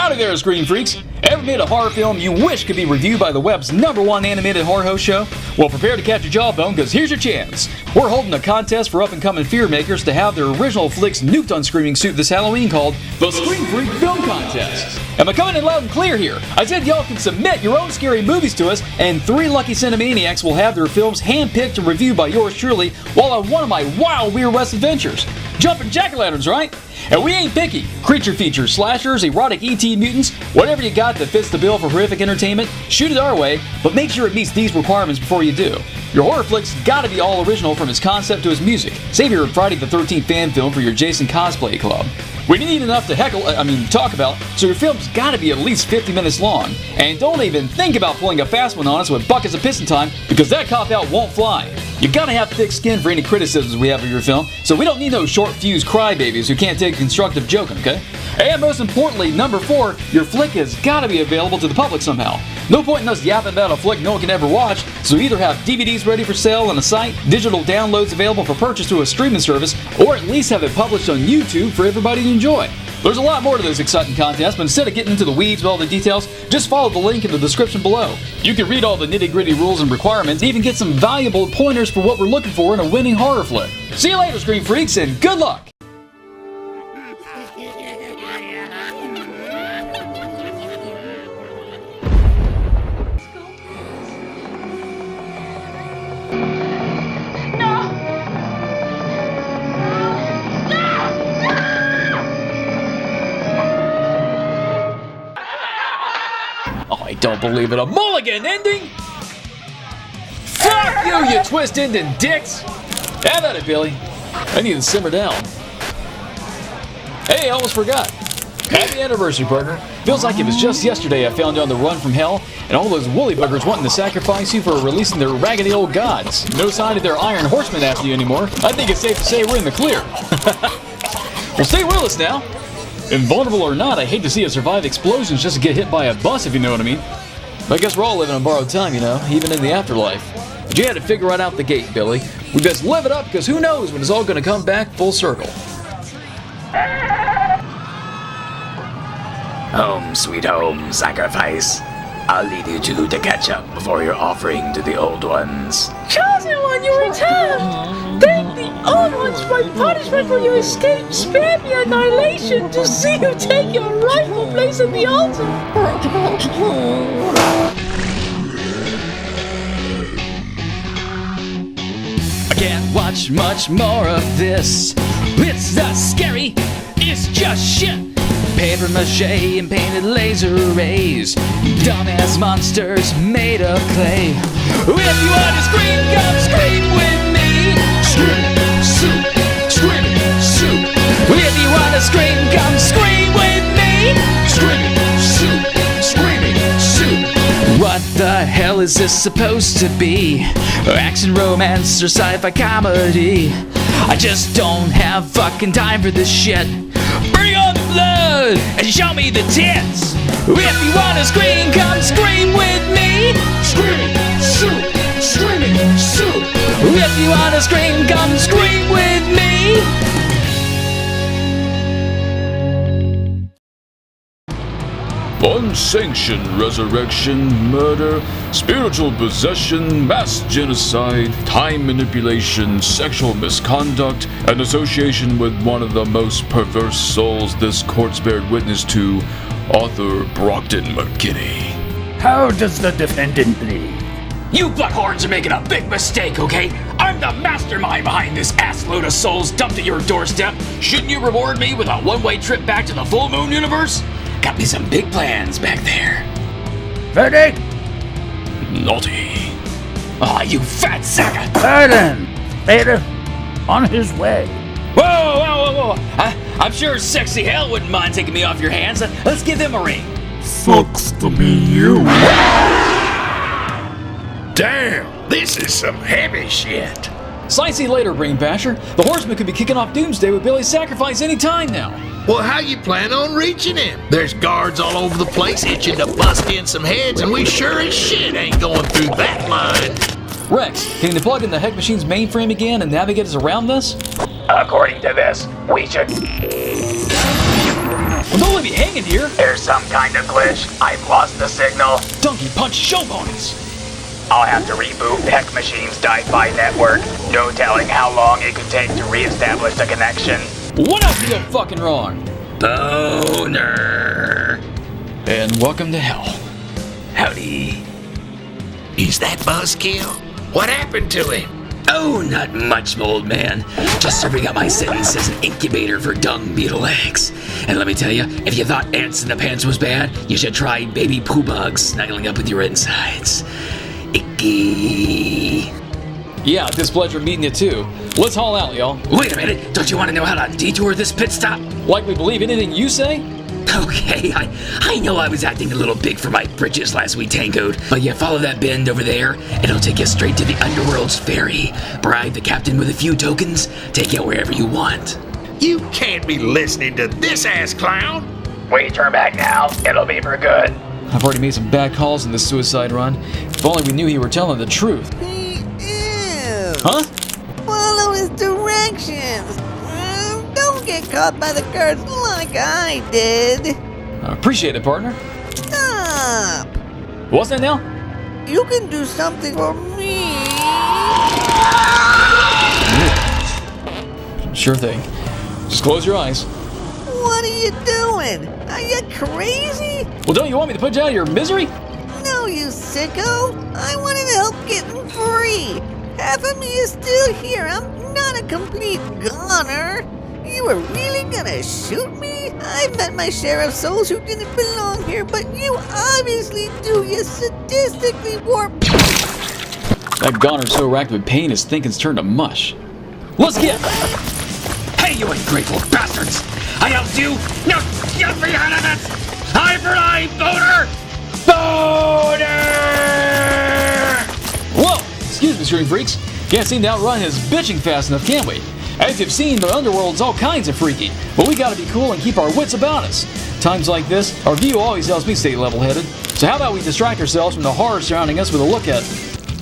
Howdy there, Screen Freaks! Ever made a horror film you wish could be reviewed by the web's #1 animated horror host show? Well, prepare to catch a jawbone, because here's your chance. We're holding a contest for up-and-coming fear makers to have their original flicks nuked on Screaming Soup this Halloween called the Screen Freak Film Contest. Am I coming in loud and clear here? I said y'all can submit your own scary movies to us, and 3 lucky Cinemaniacs will have their films handpicked and reviewed by yours truly while on one of my wild Weird West adventures. Jumping jack-o'-lanterns, right? And we ain't picky. Creature features, slashers, erotic ET mutants, whatever you got that fits the bill for horrific entertainment, shoot it our way, but make sure it meets these requirements before you do. Your horror flick's gotta be all original from its concept to its music. Save your Friday the 13th fan film for your Jason cosplay club. We need enough to talk about, so your film's gotta be at least 50 minutes long. And don't even think about pulling a fast one on us with buckets of piston time, because that cop-out won't fly. You gotta have thick skin for any criticisms we have of your film, so we don't need no short-fused crybabies who can't take constructive joking, okay? And most importantly, number 4, your flick has gotta be available to the public somehow. No point in us yapping about a flick no one can ever watch, so either have DVDs ready for sale on the site, digital downloads available for purchase through a streaming service, or at least have it published on YouTube for everybody to enjoy. There's a lot more to this exciting contest, but instead of getting into the weeds with all the details, just follow the link in the description below. You can read all the nitty-gritty rules and requirements, and even get some valuable pointers for what we're looking for in a winning horror flick. See you later, Screen Freaks, and good luck! I don't believe it. A mulligan ending? Fuck you, you twist-ended dicks! Have at it, Billy. I need to simmer down. Hey, I almost forgot. Happy anniversary, partner. Feels like it was just yesterday I found you on the run from hell, and all those woolly buggers wanting to sacrifice you for releasing their raggedy old gods. No sign of their Iron Horsemen after you anymore. I think it's safe to say we're in the clear. Well, stay with us now. Invulnerable or not, I hate to see us survive explosions just to get hit by a bus, if you know what I mean. But I guess we're all living on borrowed time, you know, even in the afterlife. But you had to figure right out the gate, Billy. We best live it up, because who knows when it's all going to come back full circle. Home, sweet home, sacrifice. I'll lead you to the ketchup before your offering to the old ones. Chosen one, you return! Thank the old ones for punishment for your escape. Spare me annihilation to see you take your rightful place at the altar. I can't watch much more of this. It's not scary, it's just shit. Paper mache and painted laser rays, dumbass monsters made of clay. If you want to scream, come scream with me. Scream, soup, screaming soup. If you want to scream, come scream with me. Scream, soup, screaming soup. What the hell is this supposed to be? Action, romance, or sci-fi comedy? I just don't have fucking time for this shit. Bring on the blood and show me the tits. If you wanna scream, come scream with me. Scream, soup, screaming soup. If you wanna scream, come scream with me. Unsanctioned resurrection, murder, spiritual possession, mass genocide, time manipulation, sexual misconduct, and association with one of the most perverse souls this court's bared witness to, author Brockton McKinney. How does the defendant plead? You butthorns are making a big mistake, okay? I'm the mastermind behind this assload of souls dumped at your doorstep. Shouldn't you reward me with a one-way trip back to the full moon universe? Got me some big plans back there. Verdict? Naughty. Aw, you fat sack of... Pardon. Vader, on his way. Whoa. I'm sure sexy hell wouldn't mind taking me off your hands. Let's give him a ring. Sucks to be you. Damn, this is some heavy shit. Sight see later, Brain Basher. The Horseman could be kicking off Doomsday with Billy's sacrifice any time now. Well, how you plan on reaching him? There's guards all over the place itching to bust in some heads, and we sure as shit ain't going through that line. Rex, can you plug in the Heck Machine's mainframe again and navigate us around this? According to this, we should... Well, don't let me hanging here. There's some kind of glitch. I've lost the signal. Donkey punch show bonus. I'll have to reboot Heck Machine's Wi-Fi network. No telling how long it could take to re-establish the connection. What else you got fucking wrong? Boner. And welcome to hell. Howdy. Is that Buzzkill? What happened to him? Oh, not much, my old man. Just serving out my sentence as an incubator for dung beetle eggs. And let me tell you, if you thought ants in the pants was bad, you should try baby poo bugs snuggling up with your insides. Icky. Yeah, displeasure meeting you too. Let's haul out, y'all. Wait a minute, don't you want to know how to detour this pit stop? Like we believe anything you say? Okay, I know I was acting a little big for my britches last we tangoed, but you follow that bend over there, it'll take you straight to the Underworld's ferry. Bribe the captain with a few tokens, take you wherever you want. You can't be listening to this ass clown. We turn back now, it'll be for good. I've already made some bad calls in this suicide run. If only we knew he were telling the truth. He is. Huh? Follow his directions. Don't get caught by the guards like I did. I appreciate it, partner. Stop. What's that now? You can do something for me. Sure thing. Just close your eyes. What are you doing? Are you crazy? Well, don't you want me to put you out of your misery? No, you sicko. I wanted to help getting free. Half of me is still here. I'm not a complete goner. You were really gonna shoot me? I've met my share of souls who didn't belong here, but you obviously do, you sadistically warped. That goner's so racked with pain his thinking's turned to mush. Let's get. Hey, you ungrateful bastards! I helped you! Now get me out of this! Eye for eye, boner! Boner! Whoa! Excuse me, Scream Freaks. Can't seem to outrun his bitching fast enough, can we? As you've seen, the Underworld's all kinds of freaky, but we gotta be cool and keep our wits about us. Times like this, our view always helps me stay level-headed. So how about we distract ourselves from the horror surrounding us with a look at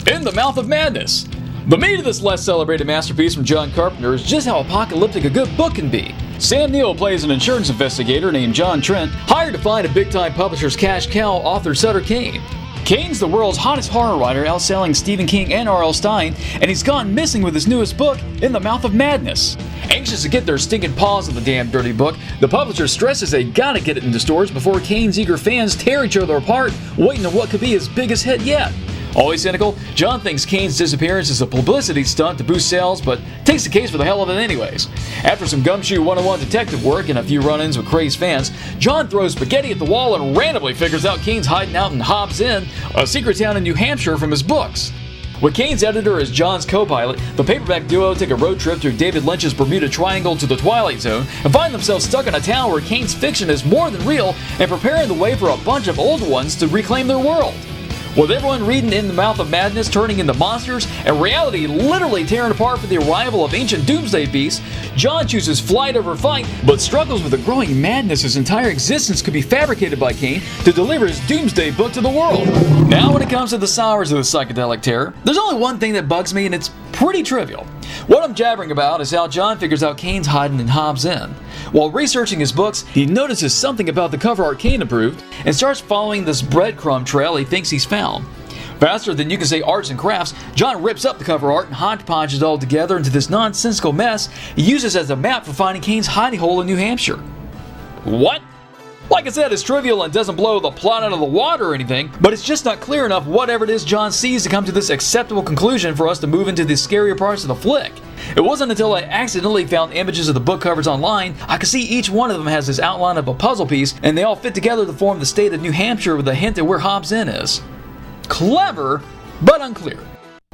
In the Mouth of Madness? The meat of this less celebrated masterpiece from John Carpenter is just how apocalyptic a good book can be. Sam Neill plays an insurance investigator named John Trent, hired to find a big-time publisher's cash cow, author Sutter Kane. Kane's the world's hottest horror writer, outselling Stephen King and R.L. Stine, and he's gone missing with his newest book, In the Mouth of Madness. Anxious to get their stinking paws on the damn dirty book, the publisher stresses they gotta get it into stores before Kane's eager fans tear each other apart, waiting on what could be his biggest hit yet. Always cynical, John thinks Kane's disappearance is a publicity stunt to boost sales, but takes the case for the hell of it anyways. After some Gumshoe 101 detective work and a few run-ins with crazed fans, John throws spaghetti at the wall and randomly figures out Kane's hiding out in Hobbs Inn, a secret town in New Hampshire, from his books. With Kane's editor as John's co-pilot, the paperback duo take a road trip through David Lynch's Bermuda Triangle to the Twilight Zone and find themselves stuck in a town where Kane's fiction is more than real and preparing the way for a bunch of old ones to reclaim their world. With everyone reading In the Mouth of Madness turning into monsters and reality literally tearing apart for the arrival of ancient doomsday beasts, John chooses flight over fight, but struggles with the growing madness his entire existence could be fabricated by Kane to deliver his doomsday book to the world. Now when it comes to the sours of the psychedelic terror, there's only one thing that bugs me, and it's pretty trivial. What I'm jabbering about is how John figures out Kane's hiding in Hobbs Inn. While researching his books, he notices something about the cover art Kane approved and starts following this breadcrumb trail he thinks he's found. Faster than you can say arts and crafts, John rips up the cover art and hodgepodges it all together into this nonsensical mess he uses as a map for finding Kane's hiding hole in New Hampshire. What? Like I said, it's trivial and doesn't blow the plot out of the water or anything, but it's just not clear enough whatever it is John sees to come to this acceptable conclusion for us to move into the scarier parts of the flick. It wasn't until I accidentally found images of the book covers online I could see each one of them has this outline of a puzzle piece, and they all fit together to form the state of New Hampshire with a hint at where Hobbs Inn is. Clever, but unclear.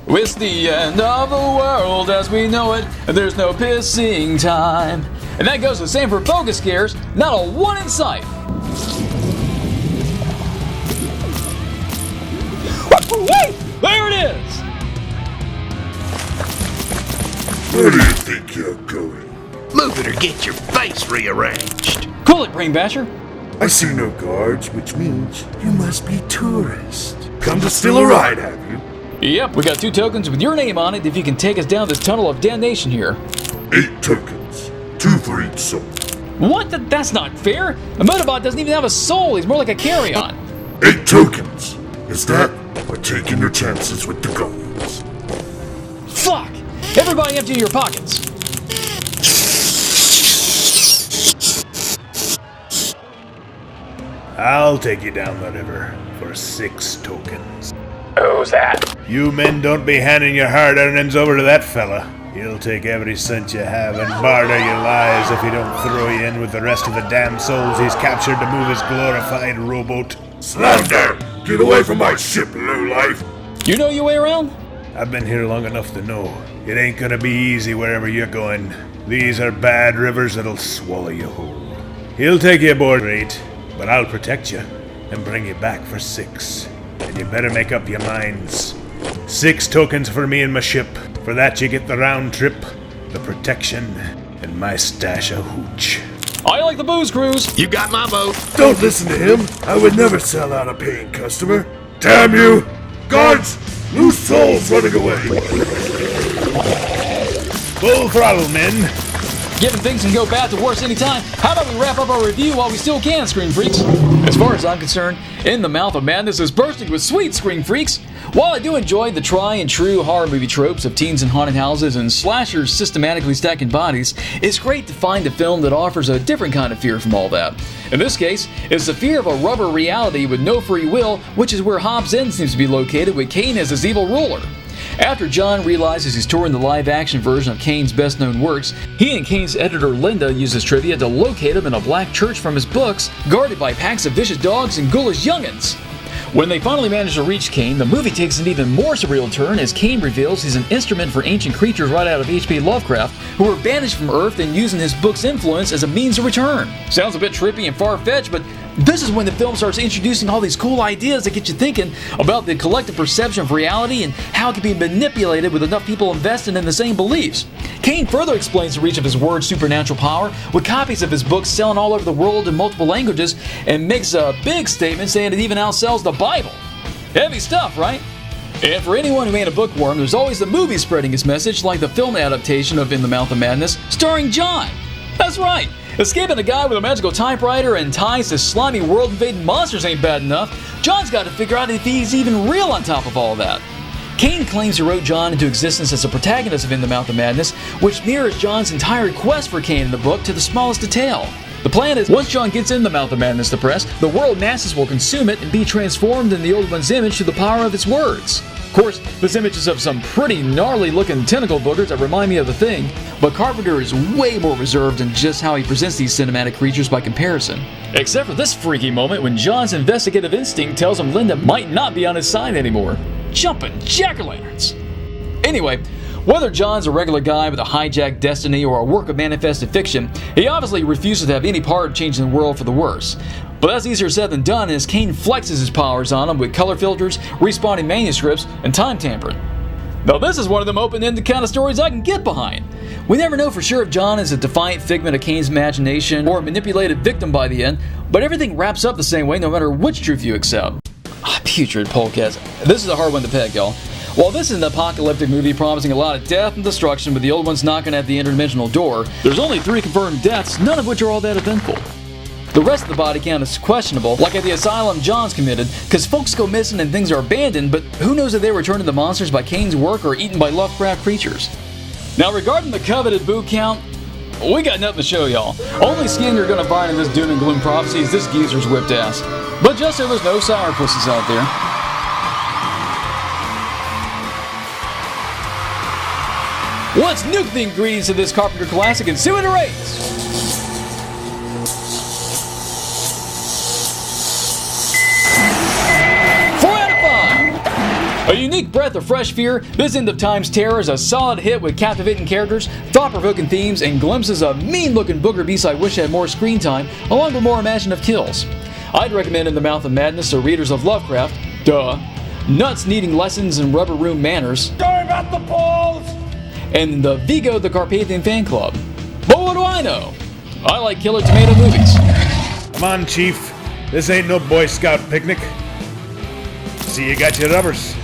It's the end of the world as we know it, and there's no pissing time. And that goes the same for focus scares, not a one in sight. Wait! There it is! Where do you think you're going? Move it or get your face rearranged. Cool it, Brain Basher. I see no guards, which means you must be tourists. Come to steal a ride, have you? Yep, we got 2 tokens with your name on it if you can take us down this tunnel of damnation here. 8 tokens, 2 for each soul. What? That's not fair. A Motobot doesn't even have a soul. He's more like a carry-on. 8 tokens. Is that or taking your chances with the goblins? Fuck! Everybody empty your pockets. I'll take you down the river for 6 tokens. Who's that? You men don't be handing your hard earnings over to that fella. He'll take every cent you have and barter your lives if he don't throw you in with the rest of the damn souls he's captured to move his glorified rowboat. Slander! Get away from my ship, lowlife! You know your way around? I've been here long enough to know it ain't gonna be easy wherever you're going. These are bad rivers that'll swallow you whole. He'll take you aboard rate, but I'll protect you and bring you back for 6. And you better make up your minds. 6 tokens for me and my ship. For that you get the round trip, the protection, and my stash of hooch. I like the booze cruise. You got my vote. Don't listen to him. I would never sell out a paying customer. Damn you! Guards! Loose souls running away! Full throttle, men. Given things can go bad to worse anytime, how about we wrap up our review while we still can, Screen Freaks? As far as I'm concerned, In the Mouth of Madness is bursting with sweet, Screen Freaks. While I do enjoy the tried and true horror movie tropes of teens in haunted houses and slashers systematically stacking bodies, it's great to find a film that offers a different kind of fear from all that. In this case, it's the fear of a rubber reality with no free will, which is where Hobbs End seems to be located with Kane as his evil ruler. After John realizes he's touring the live-action version of Kane's best-known works, he and Kane's editor Linda uses trivia to locate him in a black church from his books, guarded by packs of vicious dogs and ghoulish youngins. When they finally manage to reach Kane, the movie takes an even more surreal turn as Kane reveals he's an instrument for ancient creatures right out of H.P. Lovecraft who were banished from Earth and using his book's influence as a means of return. Sounds a bit trippy and far-fetched, but this is when the film starts introducing all these cool ideas that get you thinking about the collective perception of reality and how it can be manipulated with enough people invested in the same beliefs. Kane further explains the reach of his word's supernatural power with copies of his books selling all over the world in multiple languages and makes a big statement saying it even outsells the Bible. Heavy stuff, right? And for anyone who ain't a bookworm, there's always the movie spreading its message, like the film adaptation of In the Mouth of Madness, starring John. That's right. Escaping a guy with a magical typewriter and ties to slimy world-invading monsters ain't bad enough. John's got to figure out if he's even real on top of all that. Kane claims he wrote John into existence as a protagonist of In the Mouth of Madness, which mirrors John's entire quest for Kane in the book to the smallest detail. The plan is, once John gets in the Mouth of Madness to press, the world masses will consume it and be transformed in the old one's image through the power of its words. Of course, this image is of some pretty gnarly looking tentacle boogers that remind me of The Thing, but Carpenter is way more reserved in just how he presents these cinematic creatures by comparison. Except for this freaky moment when John's investigative instinct tells him Linda might not be on his side anymore. Jumping jack-o'-lanterns! Anyway, whether John's a regular guy with a hijacked destiny or a work of manifested fiction, he obviously refuses to have any part of changing the world for the worse. But that's easier said than done as Kane flexes his powers on him with color filters, respawning manuscripts, and time tampering. Now this is one of them open-ended kind of stories I can get behind. We never know for sure if John is a defiant figment of Kane's imagination or a manipulated victim by the end, but everything wraps up the same way no matter which truth you accept. Putrid polecats. This is a hard one to peg, y'all. While this is an apocalyptic movie promising a lot of death and destruction with the old ones knocking at the interdimensional door, there's only 3 confirmed deaths, none of which are all that eventful. The rest of the body count is questionable, like at the asylum John's committed, because folks go missing and things are abandoned, but who knows if they were turned into monsters by Kane's work or eaten by Lovecraft creatures. Now regarding the coveted boo count, we got nothing to show y'all. Only skin you're gonna find in this doom and gloom prophecy is this geezer's whipped ass. But just so there's no sourpusses out there. Let's nuke the ingredients of this Carpenter classic and see what it rates! 4 out of 5! A unique breath of fresh fear, this End of Times terror is a solid hit with captivating characters, thought-provoking themes, and glimpses of mean-looking booger beasts I wish had more screen time, along with more imaginative kills. I'd recommend In the Mouth of Madness to readers of Lovecraft, nuts needing lessons in rubber room manners, Sorry about the balls! and the Vigo the Carpathian fan club. But what do I know? I like Killer Tomato movies. Come on, Chief. This ain't no Boy Scout picnic. See, you got your rubbers.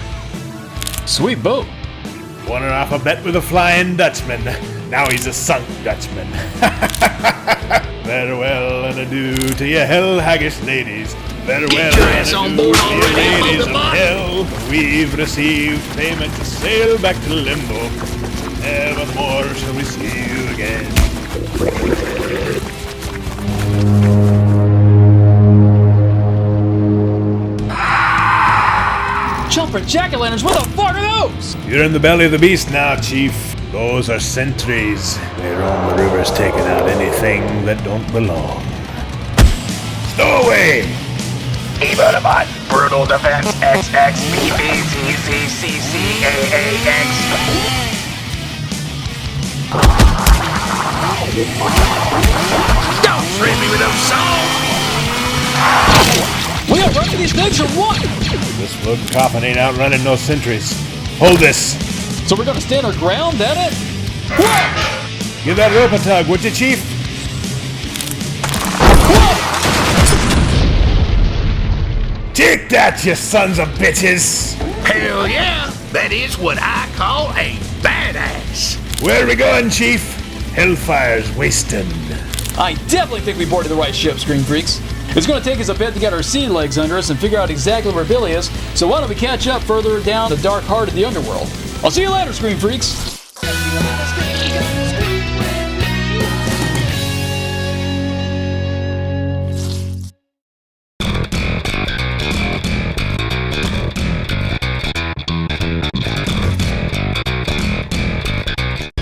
Sweet boat. Won her off a bet with a Flying Dutchman. Now he's a sunk Dutchman. Farewell and adieu to you hell-haggish ladies. Farewell Get your and ass on adieu board to you already, ladies of motherfucker. hell. We've received payment to sail back to limbo. Nevermore shall we see you again. Jumping jack-o'-lanterns, what the fuck are those? You're in the belly of the beast now, Chief. Those are sentries. They roam the rivers taking out anything that don't belong. Stow away! Ebotobot, Brutal Defense XXBBCCCCAAX. Don't treat me with those songs! We outrunning these things or what? This floating coffin ain't outrunning no sentries. Hold this. So we're gonna stand our ground, that it? Whoa! Give that rope a tug, would you, Chief? Take that, you sons of bitches! Hell yeah! That is what I call a badass! Where are we going, Chief? Hellfire's wasting. I definitely think we boarded the right ship, Screen Freaks. It's going to take us a bit to get our sea legs under us and figure out exactly where Billy is, so why don't we catch up further down the dark heart of the underworld. I'll see you later, Screen Freaks!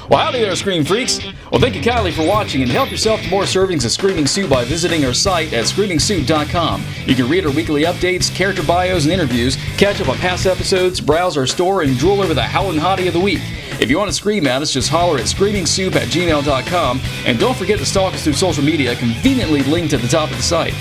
Well, howdy there, Scream Freaks! Well, thank you kindly for watching, and help yourself to more servings of Screaming Sue by visiting our site at screamingsue.com. You can read our weekly updates, character bios, and interviews, catch up on past episodes, browse our store, and drool over the Howlin' Hottie of the Week. If you want to scream at us, just holler at screamingsoup@gmail.com, and don't forget to stalk us through social media, conveniently linked at the top of the site.